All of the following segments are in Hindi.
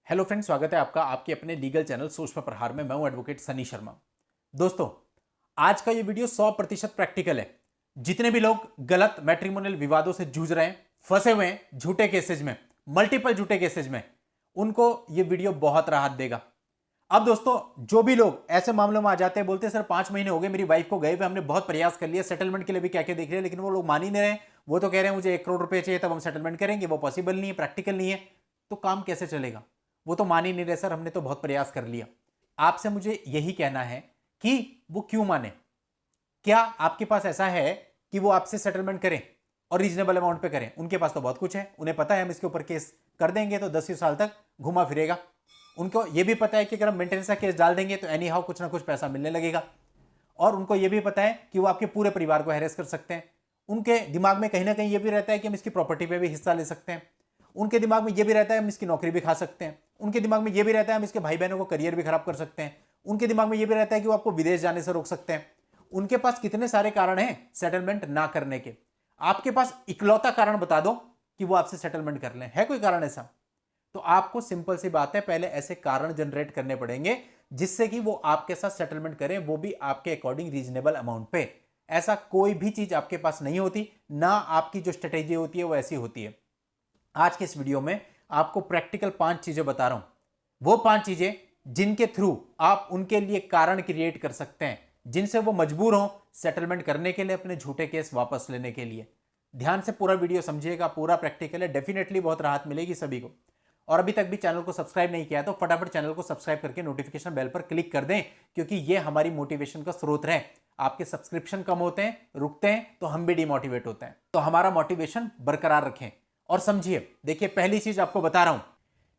हेलो फ्रेंड्स, स्वागत है आपका आपके अपने लीगल चैनल सोच पर प्रहार में। मैं हूं एडवोकेट सनी शर्मा। दोस्तों, आज का ये वीडियो 100% प्रैक्टिकल है। जितने भी लोग गलत मैट्रिमोनियल विवादों से जूझ रहे हैं, फंसे हुए हैं झूठे केसेज में, मल्टीपल झूठे केसेज में, उनको ये वीडियो बहुत राहत देगा। अब दोस्तों, जो भी लोग ऐसे मामलों में आ जाते हैं, बोलते हैं सर 5 महीने हो गए मेरी वाइफ को गए हुए, हमने बहुत प्रयास कर लिया, सेटलमेंट के लिए भी क्या क्या देख रहे हैं, लेकिन वो लोग मान ही नहीं रहे। वो तो कह रहे हैं मुझे 1 करोड़ रुपए चाहिए तब हम सेटलमेंट करेंगे। वो पॉसिबल नहीं है, प्रैक्टिकल नहीं है। तो काम कैसे चलेगा? वो तो मान ही नहीं रहे सर, हमने तो बहुत प्रयास कर लिया। आपसे मुझे यही कहना है कि वो क्यों माने। क्या आपके पास ऐसा है कि वो आपसे सेटलमेंट करें और रीजनेबल अमाउंट पे करें? उनके पास तो बहुत कुछ है, उन्हें पता है हम इसके ऊपर केस कर देंगे तो 10 साल तक घुमा फिरेगा। उनको यह भी पता है कि अगर हम मेंटेनेंस का केस डाल देंगे तो एनी हाउ कुछ ना कुछ पैसा मिलने लगेगा। और उनको यह भी पता है कि वो आपके पूरे परिवार को हैरेस कर सकते हैं। उनके दिमाग में कहीं ना कहीं यह भी रहता है कि हम इसकी प्रॉपर्टी पे भी हिस्सा ले सकते हैं। उनके दिमाग में यह भी रहता है हम इसकी नौकरी भी खा सकते हैं। उनके दिमाग में यह भी रहता है हम इसके भाई बहनों को करियर भी खराब कर सकते हैं। उनके दिमाग में यह भी रहता है कि वो आपको विदेश जाने से रोक सकते हैं। उनके पास कितने सारे कारण हैं सेटलमेंट ना करने के। आपके पास इकलौता कारण बता दो कि वो आपसे सेटलमेंट कर लें। है कोई कारण ऐसा? तो आपको सिंपल सी बात है, पहले ऐसे कारण जनरेट करने पड़ेंगे जिससे कि वो आपके साथ सेटलमेंट करें, वो भी आपके अकॉर्डिंग रीजनेबल अमाउंट पे। ऐसा कोई भी चीज आपके पास नहीं होती, ना आपकी जो स्ट्रेटेजी होती है वो ऐसी होती है। आज के इस वीडियो में आपको प्रैक्टिकल 5 चीजें बता रहा हूं। वो 5 चीजें जिनके थ्रू आप उनके लिए कारण क्रिएट कर सकते हैं, जिनसे वो मजबूर हो सेटलमेंट करने के लिए, अपने झूठे केस वापस लेने के लिए। ध्यान से पूरा वीडियो समझिएगा, पूरा प्रैक्टिकल है, डेफिनेटली बहुत राहत मिलेगी सभी को। और अभी तक भी चैनल को सब्सक्राइब नहीं किया है तो फटाफट चैनल को सब्सक्राइब करके नोटिफिकेशन बेल पर क्लिक कर दें, क्योंकि ये हमारी मोटिवेशन का स्रोत है। आपके सब्सक्रिप्शन कम होते हैं, रुकते हैं, तो हम भी डिमोटिवेट होते हैं। तो हमारा मोटिवेशन बरकरार रखें और समझिए। देखिए, पहली चीज आपको बता रहा हूं,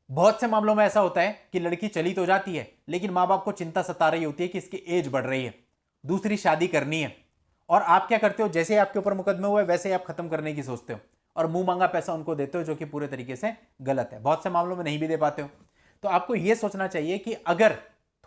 बहुत से मामलों में ऐसा होता है कि लड़की चली तो जाती है, लेकिन मां बाप को चिंता सता रही होती है कि इसकी एज बढ़ रही है, दूसरी शादी करनी है। और आप क्या करते हो, जैसे ही आपके ऊपर मुकदमे हुए वैसे ही आप खत्म करने की सोचते हो और मुंह मांगा पैसा उनको देते हो, जो कि पूरे तरीके से गलत है। बहुत से मामलों में नहीं भी दे पाते हो। तो आपको यह सोचना चाहिए कि अगर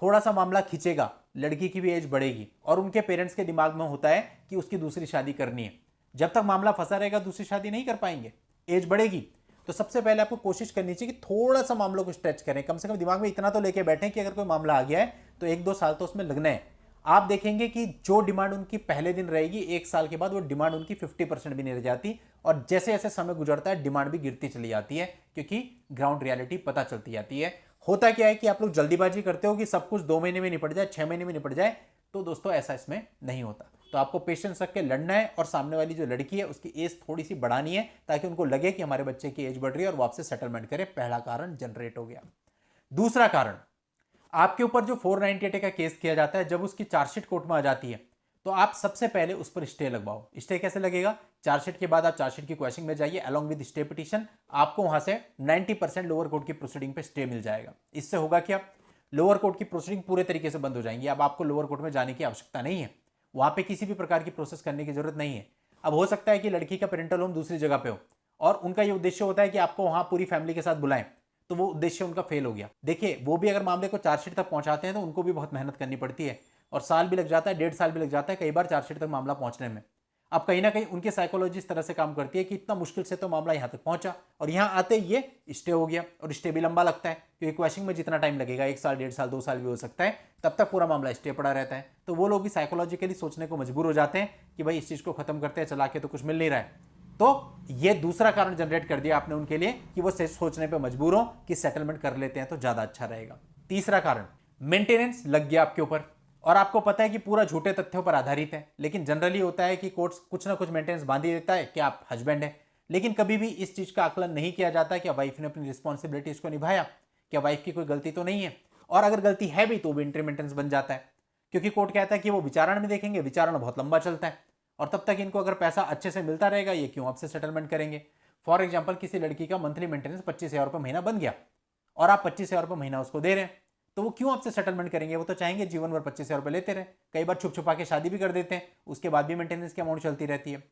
थोड़ा सा मामला खींचेगा, लड़की की भी एज बढ़ेगी और उनके पेरेंट्स के दिमाग में होता है कि उसकी दूसरी शादी करनी है। जब तक मामला फंसा रहेगा दूसरी शादी नहीं कर पाएंगे, एज बढ़ेगी। तो सबसे पहले आपको कोशिश करनी चाहिए कि थोड़ा सा मामलों को स्ट्रेच करें, कम से कम दिमाग में इतना तो लेके बैठें कि अगर कोई मामला आ गया है तो 1-2 साल तो उसमें लगना है। आप देखेंगे कि जो डिमांड उनकी पहले दिन रहेगी, 1 साल के बाद वो डिमांड उनकी 50% भी नहीं रह जाती। और जैसे जैसे समय गुजरता है डिमांड भी गिरती चली जाती है, क्योंकि ग्राउंड रियलिटी पता चलती जाती है। होता क्या है कि आप लोग जल्दीबाजी करते हो कि सब कुछ 2 महीने में निपट जाए, 6 महीने में निपट जाए। तो दोस्तों, ऐसा इसमें नहीं होता। तो आपको पेशेंस रख के लड़ना है और सामने वाली जो लड़की है उसकी एज थोड़ी सी बढ़ानी है, ताकि उनको लगे कि हमारे बच्चे की एज बढ़ रही है और वो आपसे सेटलमेंट करे। पहला कारण जनरेट हो गया। दूसरा कारण, आपके ऊपर जो 498 का केस किया जाता है, जब उसकी चार्जशीट कोर्ट में आ जाती है तो आप सबसे पहले उस पर स्टे लगवाओ। स्टे कैसे लगेगा? चार्जशीट के बाद आप चार्जशीट की क्वेश्चन में जाइए अलॉन्ग विद स्टे पिटीशन। आपको वहां से 90% लोअर कोर्ट की प्रोसीडिंग पे स्टे मिल जाएगा। इससे होगा क्या? लोअर कोर्ट की प्रोसीडिंग पूरे तरीके से बंद हो जाएंगी। अब आपको लोअर कोर्ट में जाने की आवश्यकता नहीं है, वहां पे किसी भी प्रकार की प्रोसेस करने की जरूरत नहीं है। अब हो सकता है कि लड़की का पेरेंटल होम दूसरी जगह पे हो और उनका ये उद्देश्य होता है कि आपको वहां पूरी फैमिली के साथ बुलाएं, तो वो उद्देश्य उनका फेल हो गया। देखिए, वो भी अगर मामले को चार्जशीट तक पहुंचाते हैं तो उनको भी बहुत मेहनत करनी पड़ती है और साल भी लग जाता है, 1.5 साल भी लग जाता है कई बार चार्जशीट तक मामला पहुंचने में। अब कहीं ना कहीं उनकी साइकोलॉजी इस तरह से काम करती है कि इतना मुश्किल से तो मामला यहां तक पहुंचा और यहां आते ही ये स्टे हो गया। और स्टे भी लंबा लगता है, क्योंकि क्वेश्चन में जितना टाइम लगेगा, 1 साल, 1.5 साल, 2 साल भी हो सकता है, तब तक पूरा मामला स्टे पड़ा रहता है। तो वो लोग भी साइकोलॉजिकली सोचने को मजबूर हो जाते हैं कि भाई इस चीज को खत्म करते हैं, चला के तो कुछ मिल नहीं रहा है। तो ये दूसरा कारण जनरेट कर दिया आपने उनके लिए कि वो सोचने पे मजबूर हो कि सेटलमेंट कर लेते हैं तो ज्यादा अच्छा रहेगा। तीसरा कारण, मेंटेनेंस लग गया आपके ऊपर और आपको पता है कि पूरा झूठे तथ्यों पर आधारित है। लेकिन जनरली होता है कि कोर्ट्स कुछ ना कुछ मेंटेनेंस बांध ही देता है कि आप हस्बैंड है, लेकिन कभी भी इस चीज का आकलन नहीं किया जाता कि वाइफ ने अपनी रिस्पॉन्सिबिलिटीज को निभाया, क्या वाइफ की कोई गलती तो नहीं है। और अगर गलती है भी तो भी इंटर मेंटेनेंस बन जाता है, क्योंकि कोर्ट कहता है कि वो विचारण में देखेंगे, विचारण बहुत लंबा चलता है और तब तक इनको अगर पैसा अच्छे से मिलता रहेगा ये क्यों आपसे सेटलमेंट करेंगे। फॉर एग्जाम्पल, किसी लड़की का मंथली मेंटेनेंस 25,000 रुपये महीना बन गया और आप 25,000 रुपये महीना उसको दे रहे हैं, तो वो क्यों आपसे सेटलमेंट करेंगे? वो तो चाहेंगे जीवन भर 25,000 रुपये लेते रहे। कई बार छुप छुपा के शादी भी कर देते हैं, उसके बाद भी मेंटेनेंस की अमाउंट चलती रहती है।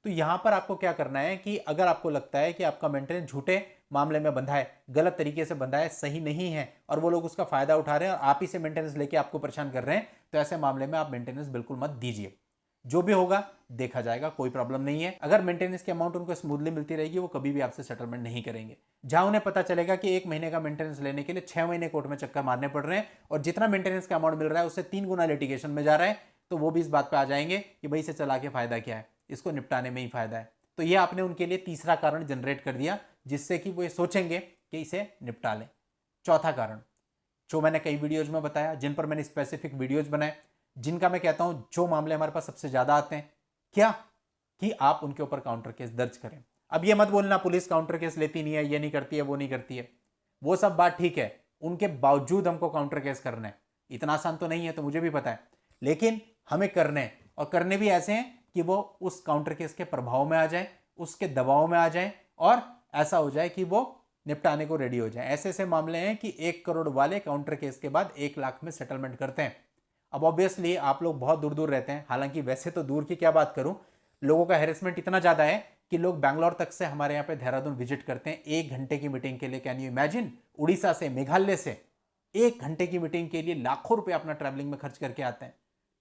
तो यहां पर आपको क्या करना है कि अगर आपको लगता है कि आपका मेंटेनेंस झूठे मामले में बंधा है, गलत तरीके से बंधा है, सही नहीं है और वो लोग उसका फायदा उठा रहे हैं और आप ही से मेंटेनेंस लेके आपको परेशान कर रहे हैं, तो ऐसे मामले में आप मेंटेनेंस बिल्कुल मत दीजिए। जो भी होगा देखा जाएगा, कोई प्रॉब्लम नहीं है। अगर मेंटेनेंस की अमाउंट उनको स्मूथली मिलती रहेगी, वो कभी भी आपसे सेटलमेंट नहीं करेंगे। जहां उन्हें पता चलेगा कि 1 महीने का मेंटेनेंस लेने के लिए 6 महीने कोर्ट में चक्कर मारने पड़ रहे हैं और जितना मेंटेनेंस का अमाउंट मिल रहा है उससे 3 गुना लिटिगेशन में जा रहा है, तो वो भी इस बात पर आ जाएंगे कि भाई इसे चला के फायदा क्या है, इसको निपटाने में ही फायदा है। तो ये आपने उनके लिए तीसरा कारण जनरेट कर दिया, जिससे कि वो ये सोचेंगे कि इसे निपटा लें। चौथा कारण जो मैंने कई वीडियोज में बताया, जिन पर मैंने स्पेसिफिक वीडियोज बनाए, जिनका मैं कहता हूं जो मामले हमारे पास सबसे ज्यादा आते हैं, क्या कि आप उनके ऊपर काउंटर केस दर्ज करें। अब ये मत बोलना पुलिस काउंटर केस लेती नहीं है, ये नहीं करती है, वो नहीं करती है, वो सब बात ठीक है, उनके बावजूद हमको काउंटर केस करना है। इतना आसान तो नहीं है, तो मुझे भी पता है, लेकिन हमें करने हैं और करने भी ऐसे हैं कि वो उस काउंटर केस के प्रभाव में आ जाए, उसके दबाव में आ जाए और ऐसा हो जाए कि वो निपटाने को रेडी हो जाए। ऐसे ऐसे मामले हैं कि 1 करोड़ वाले काउंटर केस के बाद 1 लाख में सेटलमेंट करते हैं। अब ऑब्वियसली आप लोग बहुत दूर दूर रहते हैं, हालांकि वैसे तो दूर की क्या बात करूं, लोगों का हेरेसमेंट इतना ज्यादा है कि लोग बैंगलोर तक से हमारे यहाँ पे देहरादून विजिट करते हैं 1 घंटे की मीटिंग के लिए। कैन यू इमेजिन, उड़ीसा से, मेघालय से 1 घंटे की मीटिंग के लिए लाखों रुपए अपना ट्रैवलिंग में खर्च करके आते हैं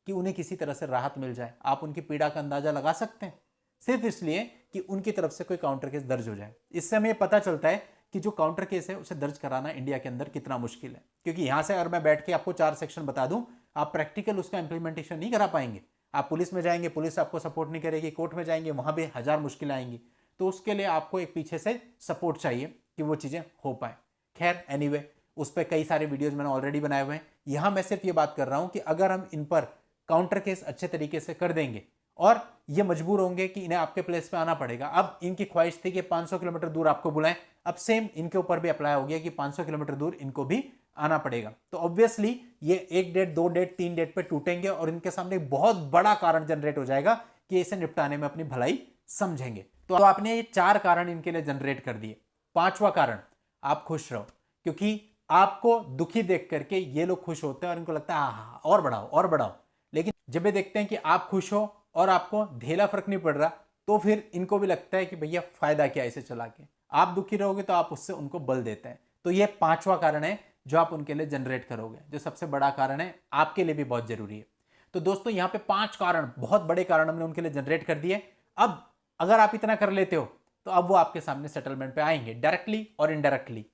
कि उन्हें किसी तरह से राहत मिल जाए। आप उनकी पीड़ा का अंदाजा लगा सकते हैं, सिर्फ इसलिए कि उनकी तरफ से कोई काउंटर केस दर्ज हो जाए। इससे हमें पता चलता है कि जो काउंटर केस है उसे दर्ज कराना इंडिया के अंदर कितना मुश्किल है, क्योंकि यहां से अगर मैं बैठ के आपको 4 सेक्शन बता दूं, आप प्रैक्टिकल उसका इंप्लीमेंटेशन नहीं करा पाएंगे। आप पुलिस में जाएंगे, पुलिस आपको सपोर्ट नहीं करेगी, कोर्ट में जाएंगे, वहां भी 1000 मुश्किलें आएंगी। तो उसके लिए आपको एक पीछे से सपोर्ट चाहिए कि वो चीजें हो पाए। खैर एनीवे, उस पर कई सारे वीडियोज मैंने ऑलरेडी बनाए हुए हैं। यहां मैं सिर्फ ये बात कर रहा हूं कि अगर हम इन पर काउंटर केस अच्छे तरीके से कर देंगे और ये मजबूर होंगे कि इन्हें आपके प्लेस पे आना पड़ेगा। अब इनकी ख्वाहिश थी कि 500 किलोमीटर दूर आपको बुलाएं, अब सेम इनके ऊपर भी अप्लाई हो गया कि 500 किलोमीटर दूर इनको भी आना पड़ेगा। तो ऑब्वियसली ये 1 डेट, 2 डेट, 3 डेट पे टूटेंगे और इनके सामने एक बहुत बड़ा कारण जनरेट हो जाएगा कि इसे निपटाने में अपनी भलाई समझेंगे। तो आपने ये 4 कारण इनके लिए जनरेट कर दिए। 5वां कारण, आप खुश रहो, क्योंकि आपको दुखी देख करके ये लोग खुश होते हैं और इनको लगता है हाँ और बढ़ाओ और बढ़ाओ। लेकिन जब ये देखते हैं कि आप खुश हो और आपको ढेला फर्क नहीं पड़ रहा, तो फिर इनको भी लगता है कि भैया फायदा क्या इसे चला के। आप दुखी रहोगे तो आप उससे उनको बल देते हैं। तो ये 5वां कारण है जो आप उनके लिए जनरेट करोगे, जो सबसे बड़ा कारण है, आपके लिए भी बहुत जरूरी है। तो दोस्तों यहाँ पे 5 कारण, बहुत बड़े कारण हमने उनके लिए जनरेट कर दिए। अब अगर आप इतना कर लेते हो तो अब वो आपके सामने सेटलमेंट पे आएंगे, डायरेक्टली और इनडायरेक्टली।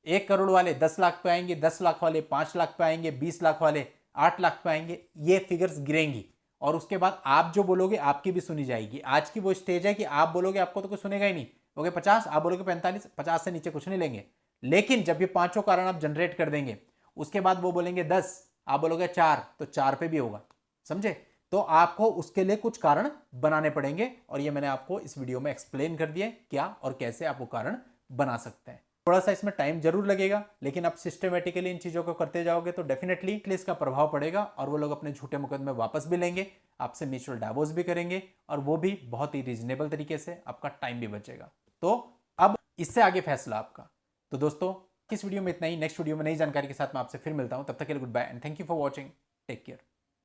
1 करोड़ वाले 10 लाख पे आएंगे, 10 लाख वाले 5 लाख पे आएंगे, 20 लाख वाले 8 लाख पे आएंगे। ये फिगर्स गिरेंगी और उसके बाद आप जो बोलोगे आपकी भी सुनी जाएगी। आज की वो स्टेज है कि आप बोलोगे आपको तो कुछ सुनेगा ही नहीं, बोलोगे 50, आप बोलोगे 45, 50 से नीचे कुछ नहीं लेंगे। लेकिन जब ये 5 कारण आप जनरेट कर देंगे, उसके बाद वो बोलेंगे 10, आप बोलोगे 4, तो 4 पे भी होगा, समझे। तो आपको उसके लिए कुछ कारण बनाने पड़ेंगे और ये मैंने आपको इस वीडियो में एक्सप्लेन कर दिया क्या और कैसे आप वो कारण बना सकते हैं। थोड़ा सा इसमें टाइम जरूर लगेगा, लेकिन आप सिस्टमेटिकली इन चीजों को करते जाओगे तो डेफिनेटली इसका प्रभाव पड़ेगा और वो लोग अपने झूठे मुकदमे वापस भी लेंगे, आपसे म्यूचुअल डाइवोर्स भी करेंगे और वो भी बहुत ही रीजनेबल तरीके से, आपका टाइम भी बचेगा। तो अब इससे आगे फैसला आपका। तो दोस्तों इस वीडियो में इतना ही, नेक्स्ट वीडियो में नई जानकारी के साथ मैं आपसे फिर मिलता हूं। तब तक के लिए goodbye and thank you for watching, take care.